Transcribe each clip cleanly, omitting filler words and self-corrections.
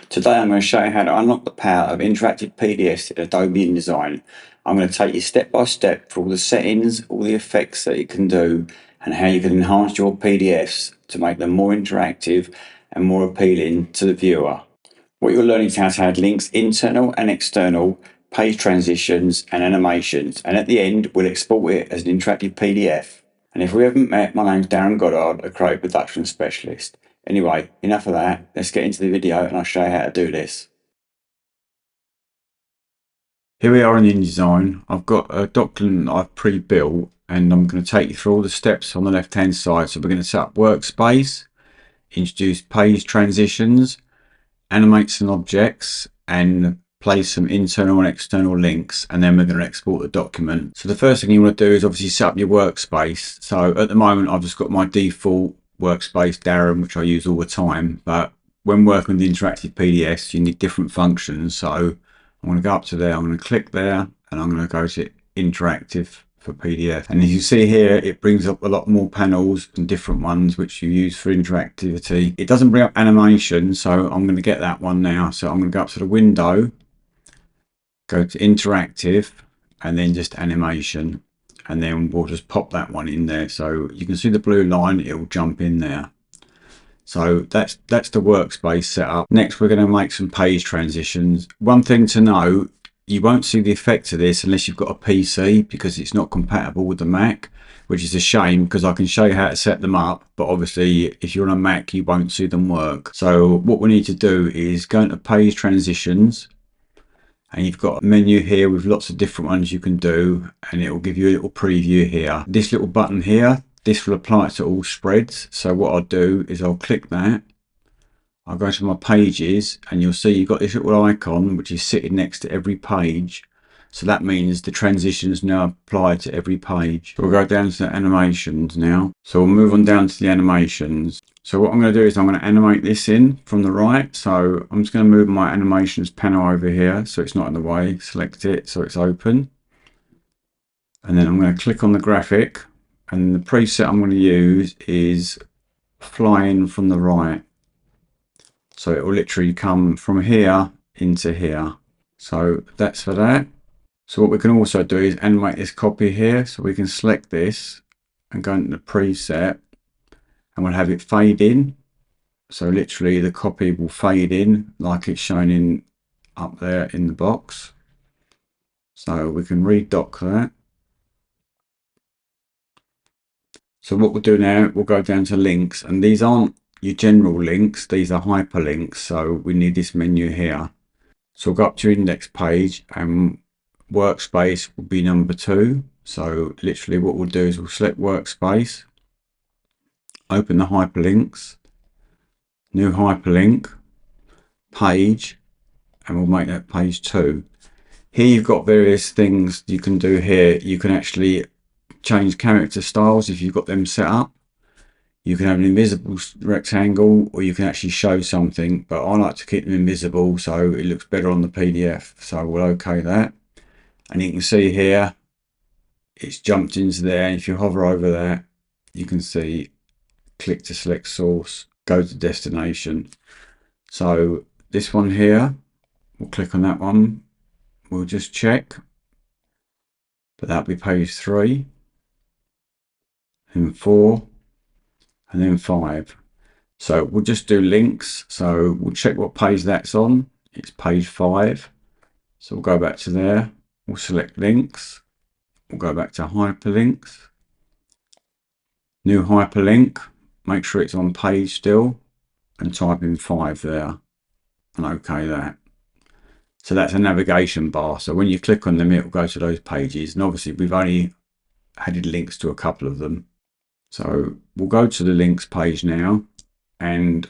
Today I'm going to show you how to unlock the power of interactive PDFs in Adobe InDesign. I'm going to take you step by step through all the settings, all the effects that it can do, and how you can enhance your PDFs to make them more interactive and more appealing to the viewer. What you're learning is how to add links, internal and external, page transitions and animations, and at the end we'll export it as an interactive PDF. And if we haven't met, my name's Darren Goddard, a creative production specialist. Anyway, enough of that. Let's get into the video and I'll show you how to do this. Here we are in InDesign. I've got a document I've pre-built and I'm going to take you through all the steps on the left hand side. So we're going to set up workspace, introduce page transitions, animate some objects and place some internal and external links, and then we're going to export the document. So the first thing you want to do is obviously set up your workspace. So at the moment I've just got my default workspace Darren, which I use all the time, but when working with interactive PDFs you need different functions. So I'm going to go up to there, I'm going to click there, and I'm going to go to interactive for PDF, and as you see here it brings up a lot more panels and different ones which you use for interactivity. It doesn't bring up animation, so I'm going to get that one now. So I'm going to go up to the window, go to interactive, and then just animation, and then we'll just pop that one in there. So you can see the blue line, it will jump in there. So that's the workspace setup. Next we're going to make some page transitions. One thing to know, you won't see the effect of this unless you've got a PC, because it's not compatible with the Mac, which is a shame because I can show you how to set them up, but obviously if you're on a Mac you won't see them work. So what we need to do is go into page transitions, and you've got a menu here with lots of different ones you can do, and it will give you a little preview here. This little button here, this will apply to all spreads. So what I'll do is I'll click that, I'll go to my pages, and you'll see you've got this little icon which is sitting next to every page. So that means the transitions now apply to every page. So we'll go down to the animations now. So we'll move on down to the animations. So what I'm going to do is I'm going to animate this in from the right. So I'm just going to move my animations panel over here so it's not in the way. Select it so it's open. And then I'm going to click on the graphic. And the preset I'm going to use is fly in from the right. So it will literally come from here into here. So that's for that. So what we can also do is animate this copy here. So we can select this and go into the preset, and we'll have it fade in. So literally the copy will fade in like it's shown in up there in the box. So we can redock that. So what we'll do now, we'll go down to links, and these aren't your general links, these are hyperlinks. So we need this menu here. So we'll go up to your index page, and workspace will be number 2. So literally what we'll do is we'll select workspace, open the hyperlinks, new hyperlink, page, and we'll make that page 2. Here you've got various things you can do here. You can actually change character styles if you've got them set up. You can have an invisible rectangle, or you can actually show something, but I like to keep them invisible so it looks better on the PDF. So we'll OK that. And you can see here it's jumped into there, and if you hover over that you can see click to select source, go to destination. So this one here, we'll click on that one, we'll just check, but that'll be page 3, and 4, and then 5. So we'll just do links. So we'll check what page that's on. It's page 5. So we'll go back to there. We'll select links, we'll go back to hyperlinks, new hyperlink, make sure it's on page still, and type in 5 there, and OK that. So that's a navigation bar, so when you click on them it will go to those pages, and obviously we've only added links to a couple of them. So we'll go to the links page now, and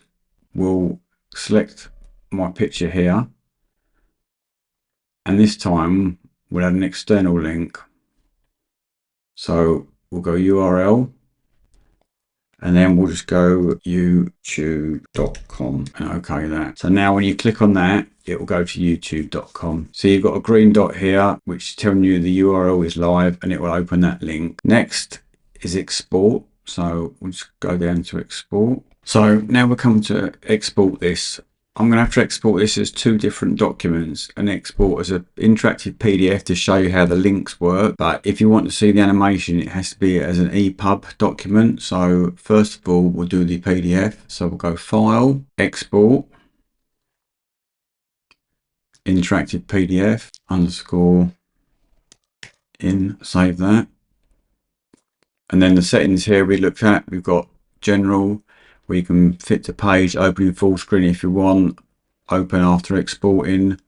we'll select my picture here, and this time we'll add an external link. So we'll go URL, and then we'll just go youtube.com, and OK that. So now when you click on that it will go to youtube.com. So you've got a green dot here which is telling you the URL is live, and it will open that link. Next is export. So we'll just go down to export. So now we're coming to export this. I'm going to have to export this as two different documents and export as an interactive PDF to show you how the links work. But if you want to see the animation, it has to be as an EPUB document. So first of all, we'll do the PDF. So we'll go File, Export, Interactive PDF, underscore in, save that. And then the settings here we looked at, we've got General, where you can fit to page, opening full screen if you want, open after exporting,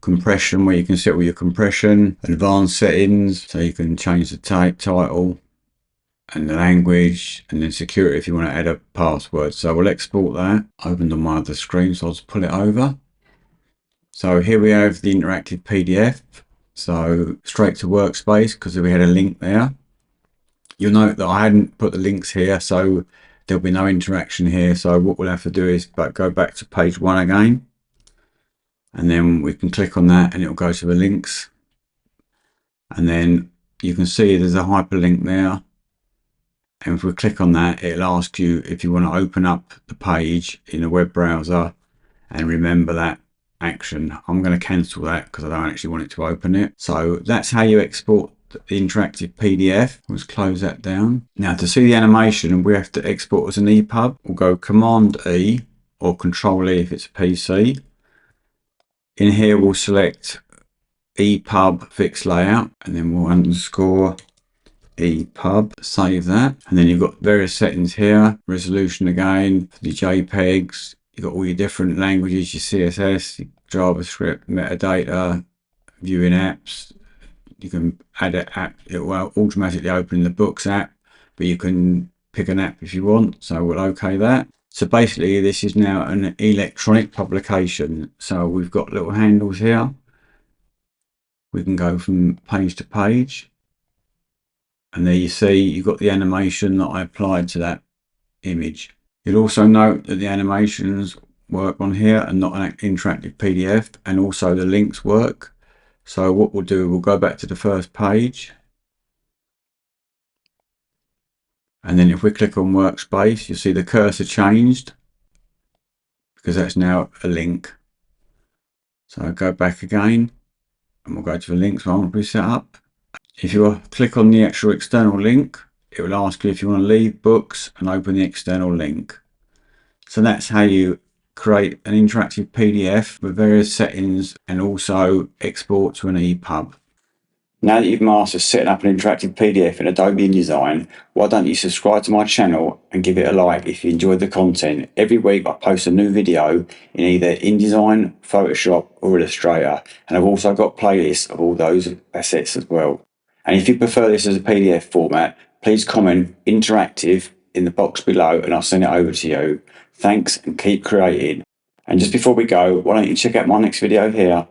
compression, where you can set all your compression, advanced settings, so you can change the title and the language, and then security if you want to add a password. So we'll export that, opened on my other screen, so I'll just pull it over. So here we have the interactive PDF, so straight to workspace because we had a link there. You'll note that I hadn't put the links here, so there'll be no interaction here. So what we'll have to do is go back to page 1 again, and then we can click on that and it'll go to the links. And then you can see there's a hyperlink there. And if we click on that, it'll ask you if you want to open up the page in a web browser and remember that action. I'm going to cancel that because I don't actually want it to open it. So that's how you export the interactive PDF. Let's close that down. Now to see the animation, we have to export as an EPUB. We'll go Command E or Control E if it's a PC. In here we'll select EPUB fixed layout, and then we'll underscore EPUB, save that. And then you've got various settings here, resolution again, for the JPEGs, you've got all your different languages, your CSS, your JavaScript, metadata, viewing apps. You can add an app, it will automatically open the Books app, but you can pick an app if you want. So we'll OK that. So basically this is now an electronic publication. So we've got little handles here. We can go from page to page. And there you see you've got the animation that I applied to that image. You'll also note that the animations work on here and not an interactive PDF, and also the links work. So what we'll do, we'll go back to the first page. And then if we click on workspace, you'll see the cursor changed because that's now a link. So I'll go back again and we'll go to the links one we set up. If you click on the actual external link, it will ask you if you want to leave Books and open the external link. So that's how you create an interactive PDF with various settings and also export to an EPUB. Now that you've mastered setting up an interactive PDF in Adobe InDesign, why don't you subscribe to my channel and give it a like if you enjoyed the content. Every week I post a new video in either InDesign, Photoshop or Illustrator, and I've also got playlists of all those assets as well. And if you prefer this as a PDF format, please comment interactive in the box below and I'll send it over to you. Thanks and keep creating. And just before we go, why don't you check out my next video here.